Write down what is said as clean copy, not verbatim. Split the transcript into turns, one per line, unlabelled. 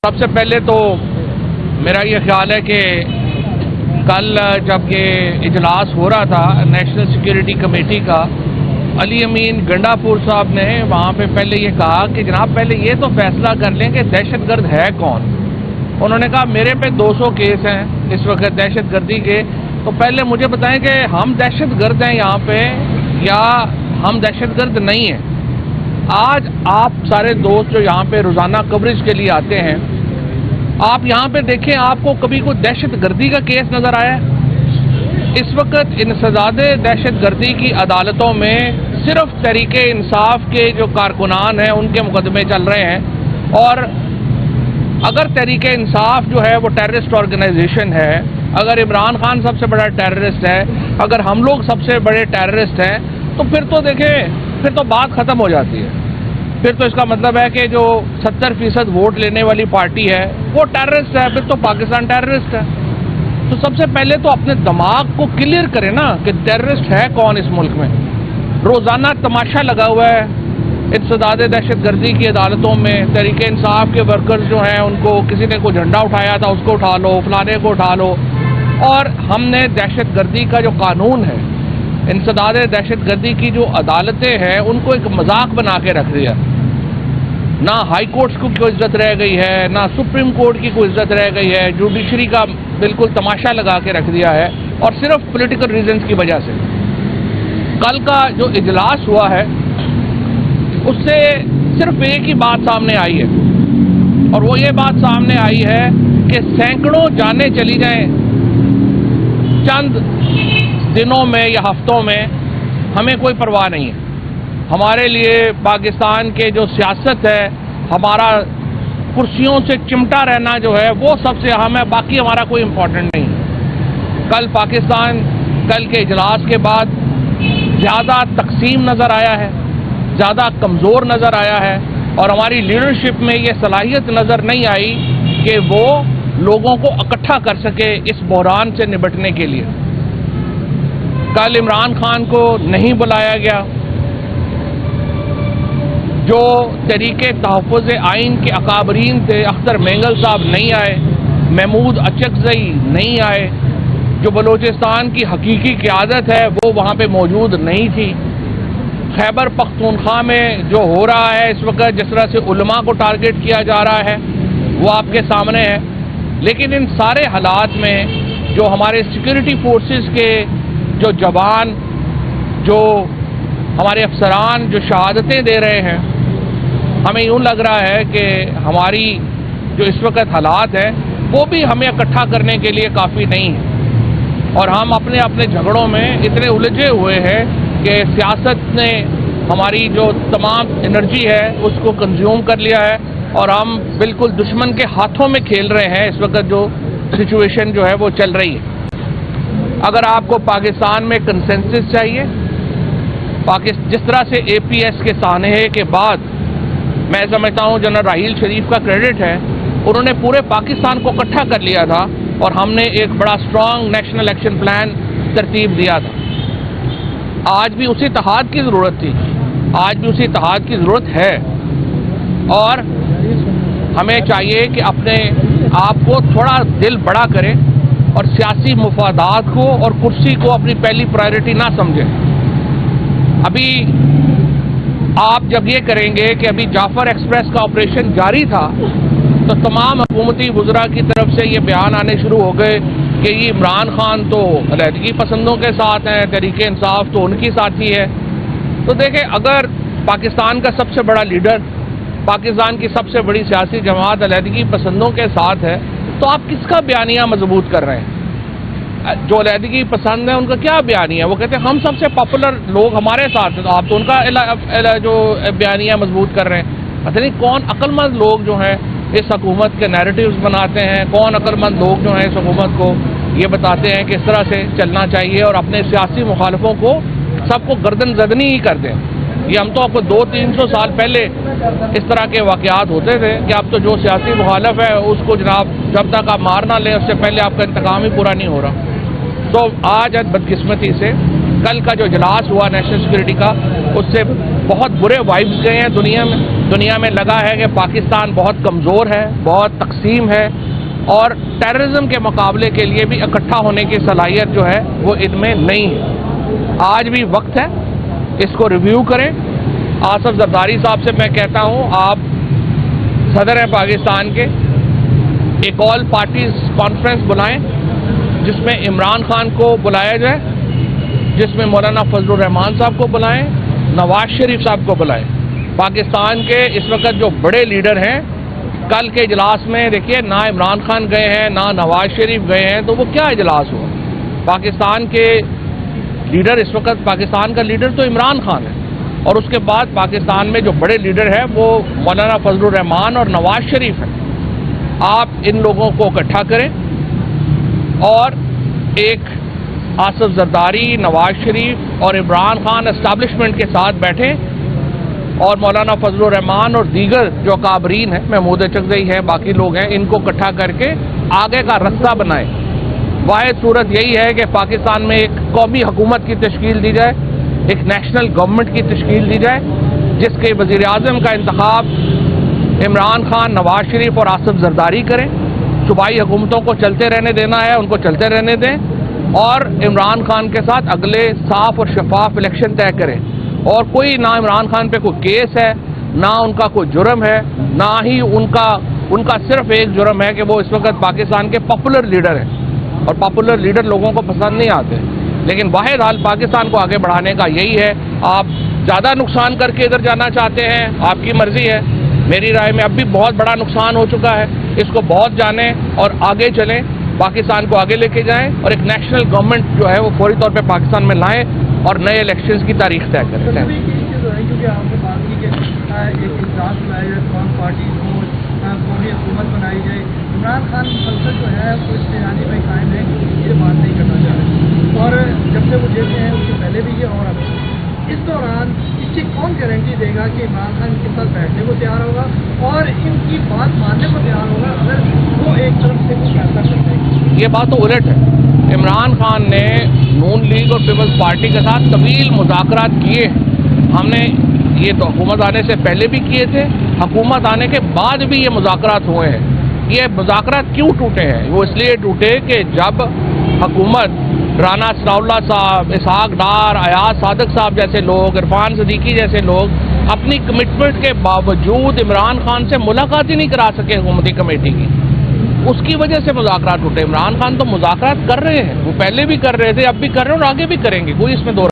سب سے پہلے تو میرا یہ خیال ہے کہ کل جب یہ اجلاس ہو رہا تھا نیشنل سیکیورٹی کمیٹی کا، علی امین گنڈا پور صاحب نے وہاں پہ پہلے یہ کہا کہ جناب پہلے یہ تو فیصلہ کر لیں کہ دہشت گرد ہے کون۔ انہوں نے کہا میرے پہ 200 کیس ہیں اس وقت دہشت گردی کے، تو پہلے مجھے بتائیں کہ ہم دہشت گرد ہیں یہاں پہ یا ہم دہشت گرد نہیں ہیں۔ آج آپ سارے دوست جو یہاں پہ روزانہ کوریج کے لیے آتے ہیں، آپ یہاں پہ دیکھیں آپ کو کبھی کوئی دہشت گردی کا کیس نظر آیا ہے؟ اس وقت انسداد دہشت گردی کی عدالتوں میں صرف تحریک انصاف کے جو کارکنان ہیں ان کے مقدمے چل رہے ہیں، اور اگر تحریک انصاف جو ہے وہ ٹیررسٹ آرگنائزیشن ہے، اگر عمران خان سب سے بڑا ٹیررسٹ ہے، اگر ہم لوگ سب سے بڑے ٹیررسٹ ہیں، تو پھر تو دیکھیں پھر تو بات ختم ہو جاتی ہے۔ پھر تو اس کا مطلب ہے کہ جو 70% ووٹ لینے والی پارٹی ہے وہ ٹیررسٹ ہے، پھر تو پاکستان ٹیررسٹ ہے۔ تو سب سے پہلے تو اپنے دماغ کو کلیئر کریں نا کہ ٹیررسٹ ہے کون اس ملک میں۔ روزانہ تماشا لگا ہوا ہے انسداد دہشت گردی کی عدالتوں میں، تحریک انصاف کے ورکرز جو ہیں ان کو کسی نے کوئی جھنڈا اٹھایا تھا اس کو اٹھا لو، فلانے کو اٹھا لو، اور ہم نے دہشت گردی کا جو قانون ہے، انسداد دہشت گردی کی جو عدالتیں ہیں ان کو ایک مذاق بنا کے رکھ دیا۔ نہ ہائی کورٹس کو کوئی عزت رہ گئی ہے، نہ سپریم کورٹ کی کوئی عزت رہ گئی ہے، جوڈیشری کا بالکل تماشا لگا کے رکھ دیا ہے، اور صرف پولیٹیکل ریزنز کی وجہ سے۔ کل کا جو اجلاس ہوا ہے اس سے صرف ایک ہی بات سامنے آئی ہے، اور وہ یہ بات سامنے آئی ہے کہ سینکڑوں جانیں چلی جائیں چند دنوں میں یا ہفتوں میں، ہمیں کوئی پرواہ نہیں ہے۔ ہمارے لیے پاکستان کے جو سیاست ہے، ہمارا کرسیوں سے چمٹا رہنا جو ہے وہ سب سے اہم ہے، باقی ہمارا کوئی امپورٹنٹ نہیں ہے۔ کل پاکستان کل کے اجلاس کے بعد زیادہ تقسیم نظر آیا ہے، زیادہ کمزور نظر آیا ہے، اور ہماری لیڈرشپ میں یہ صلاحیت نظر نہیں آئی کہ وہ لوگوں کو اکٹھا کر سکے اس بحران سے نمٹنے کے لیے۔ کل عمران خان کو نہیں بلایا گیا، جو تحریک تحفظ آئین کے اکابرین تھے، اختر مینگل صاحب نہیں آئے، محمود اچکزئی نہیں آئے، جو بلوچستان کی حقیقی قیادت ہے وہ وہاں پہ موجود نہیں تھی۔ خیبر پختونخوا میں جو ہو رہا ہے اس وقت، جس طرح سے علماء کو ٹارگٹ کیا جا رہا ہے وہ آپ کے سامنے ہے۔ لیکن ان سارے حالات میں جو ہمارے سیکورٹی فورسز کے جو جوان، جو ہمارے افسران جو شہادتیں دے رہے ہیں، ہمیں یوں لگ رہا ہے کہ ہماری جو اس وقت حالات ہیں وہ بھی ہمیں اکٹھا کرنے کے لیے کافی نہیں ہے، اور ہم اپنے اپنے جھگڑوں میں اتنے الجھے ہوئے ہیں کہ سیاست نے ہماری جو تمام انرجی ہے اس کو کنزیوم کر لیا ہے، اور ہم بالکل دشمن کے ہاتھوں میں کھیل رہے ہیں اس وقت جو سچویشن جو ہے وہ چل رہی ہے۔ اگر آپ کو پاکستان میں کنسنسس چاہیے، جس طرح سے اے پی ایس کے سانحے کے بعد میں سمجھتا ہوں جنرل راحیل شریف کا کریڈٹ ہے، انہوں نے پورے پاکستان کو اکٹھا کر لیا تھا، اور ہم نے ایک بڑا اسٹرانگ نیشنل ایکشن پلان ترتیب دیا تھا۔ آج بھی اسی اتحاد کی ضرورت تھی، آج بھی اسی اتحاد کی ضرورت ہے، اور ہمیں چاہیے کہ اپنے آپ کو تھوڑا دل بڑا کریں اور سیاسی مفادات کو اور کرسی کو اپنی پہلی پرائرٹی نہ سمجھیں۔ ابھی آپ جب یہ کریں گے کہ ابھی جعفر ایکسپریس کا آپریشن جاری تھا تو تمام حکومتی وزراء کی طرف سے یہ بیان آنے شروع ہو گئے کہ یہ عمران خان تو علیحدگی پسندوں کے ساتھ ہیں، تحریک انصاف تو ان کی ساتھی ہے۔ تو دیکھیں، اگر پاکستان کا سب سے بڑا لیڈر، پاکستان کی سب سے بڑی سیاسی جماعت علیحدگی پسندوں کے ساتھ ہے، تو آپ کس کا بیانیہ مضبوط کر رہے ہیں؟ جو علیحدگی پسند ہیں ان کا کیا بیانیہ ہے؟ وہ کہتے ہیں ہم سب سے پاپولر لوگ ہمارے ساتھ ہیں، تو آپ تو ان کا جو بیانیہ مضبوط کر رہے ہیں۔ پتہ نہیں کون عقل مند لوگ جو ہیں اس حکومت کے نیریٹیوز بناتے ہیں، کون عقل مند لوگ جو ہیں اس حکومت کو یہ بتاتے ہیں کہ اس طرح سے چلنا چاہیے، اور اپنے سیاسی مخالفوں کو سب کو گردن زدنی ہی کر دیں۔ یہ ہم تو آپ کو 200-300 سال پہلے اس طرح کے واقعات ہوتے تھے کہ اب تو جو سیاسی مخالف ہے اس کو جناب جب تک آپ مار نہ لیں اس سے پہلے آپ کا انتقام ہی پورا نہیں ہو رہا۔ تو آج بدقسمتی سے کل کا جو اجلاس ہوا نیشنل سیکورٹی کا، اس سے بہت برے وائبز گئے ہیں دنیا میں لگا ہے کہ پاکستان بہت کمزور ہے، بہت تقسیم ہے، اور ٹیررزم کے مقابلے کے لیے بھی اکٹھا ہونے کی صلاحیت جو ہے وہ ان میں نہیں ہے۔ آج بھی وقت ہے، اس کو ریویو کریں۔ آصف زرداری صاحب سے میں کہتا ہوں، آپ صدر ہیں پاکستان کے، ایک آل پارٹیز کانفرنس بلائیں جس میں عمران خان کو بلایا جائے، جس میں مولانا فضل الرحمان صاحب کو بلائیں، نواز شریف صاحب کو بلائیں۔ پاکستان کے اس وقت جو بڑے لیڈر ہیں، کل کے اجلاس میں دیکھیے نہ عمران خان گئے ہیں نہ نواز شریف گئے ہیں، تو وہ کیا اجلاس ہوا؟ پاکستان کے لیڈر اس وقت، پاکستان کا لیڈر تو عمران خان ہے، اور اس کے بعد پاکستان میں جو بڑے لیڈر ہیں وہ مولانا فضل الرحمان اور نواز شریف ہیں۔ آپ ان لوگوں کو اکٹھا کریں اور ایک آصف زرداری، نواز شریف اور عمران خان اسٹیبلشمنٹ کے ساتھ بیٹھیں، اور مولانا فضل الرحمان اور دیگر جو کابرین ہیں، محمود چغزئی ہیں، باقی لوگ ہیں، ان کو اکٹھا کر کے آگے کا رستہ بنائیں۔ واحد صورت یہی ہے کہ پاکستان میں ایک قومی حکومت کی تشکیل دی جائے، ایک نیشنل گورنمنٹ کی تشکیل دی جائے، جس کے وزیر اعظم کا انتخاب عمران خان، نواز شریف اور آصف زرداری کریں۔ صوبائی حکومتوں کو چلتے رہنے دینا ہے، ان کو چلتے رہنے دیں، اور عمران خان کے ساتھ اگلے صاف اور شفاف الیکشن طے کریں۔ اور کوئی نہ عمران خان پہ کوئی کیس ہے، نہ ان کا کوئی جرم ہے، نہ ہی ان کا صرف ایک جرم ہے کہ وہ اس وقت پاکستان کے پاپولر لیڈر ہیں، اور پاپولر لیڈر لوگوں کو پسند نہیں آتے۔ لیکن واحد حال پاکستان کو آگے بڑھانے کا یہی ہے۔ آپ زیادہ نقصان کر کے ادھر جانا چاہتے ہیں، آپ کی مرضی ہے۔ میری رائے میں اب بھی بہت بڑا نقصان ہو چکا ہے، اس کو بہت جانیں اور آگے چلیں، پاکستان کو آگے لے کے جائیں، اور ایک نیشنل گورنمنٹ جو ہے وہ فوری طور پہ پاکستان میں لائیں اور نئے الیکشنز کی تاریخ طے کریں۔
کیونکہ آپ نے بات کی کہ ایک اجلاس بنایا جائے، تمام پارٹیز کو قومی حکومت بنائی جائے۔ عمران خان مسلسل جو ہے وہ استعمالی میں قائم ہے، یہ بات نہیں کرنا چاہ رہے، اور جب سے وہ جیل میں ہیں اس سے پہلے بھی یہ، اور اب اس دوران اس کی کون گارنٹی دے گا کہ عمران خان کے ساتھ بیٹھنے کو تیار ہوگا اور ان کی بات ماننے کو تیار ہوگا اگر وہ ایک طرف سے کچھ فیصلہ کرتے ہیں؟
یہ بات تو الٹ ہے۔ عمران خان نے نون لیگ اور پیپلز پارٹی کے ساتھ طویل مذاکرات کیے ہیں۔ ہم نے یہ تو حکومت آنے سے پہلے بھی کیے تھے، حکومت آنے کے بعد بھی یہ مذاکرات ہوئے ہیں۔ یہ مذاکرات کیوں ٹوٹے ہیں؟ وہ اس لیے ٹوٹے کہ جب حکومت رانا ثناء اللہ صاحب، اسحاق ڈار، ایاز صادق صاحب جیسے لوگ، عرفان صدیقی جیسے لوگ اپنی کمٹمنٹ کے باوجود عمران خان سے ملاقات ہی نہیں کرا سکے حکومتی کمیٹی کی، اس کی وجہ سے مذاکرات ٹوٹے۔ عمران خان تو مذاکرات کر رہے ہیں، وہ پہلے بھی کر رہے تھے، اب بھی کر رہے ہیں اور آگے بھی کریں گے، کوئی اس میں دو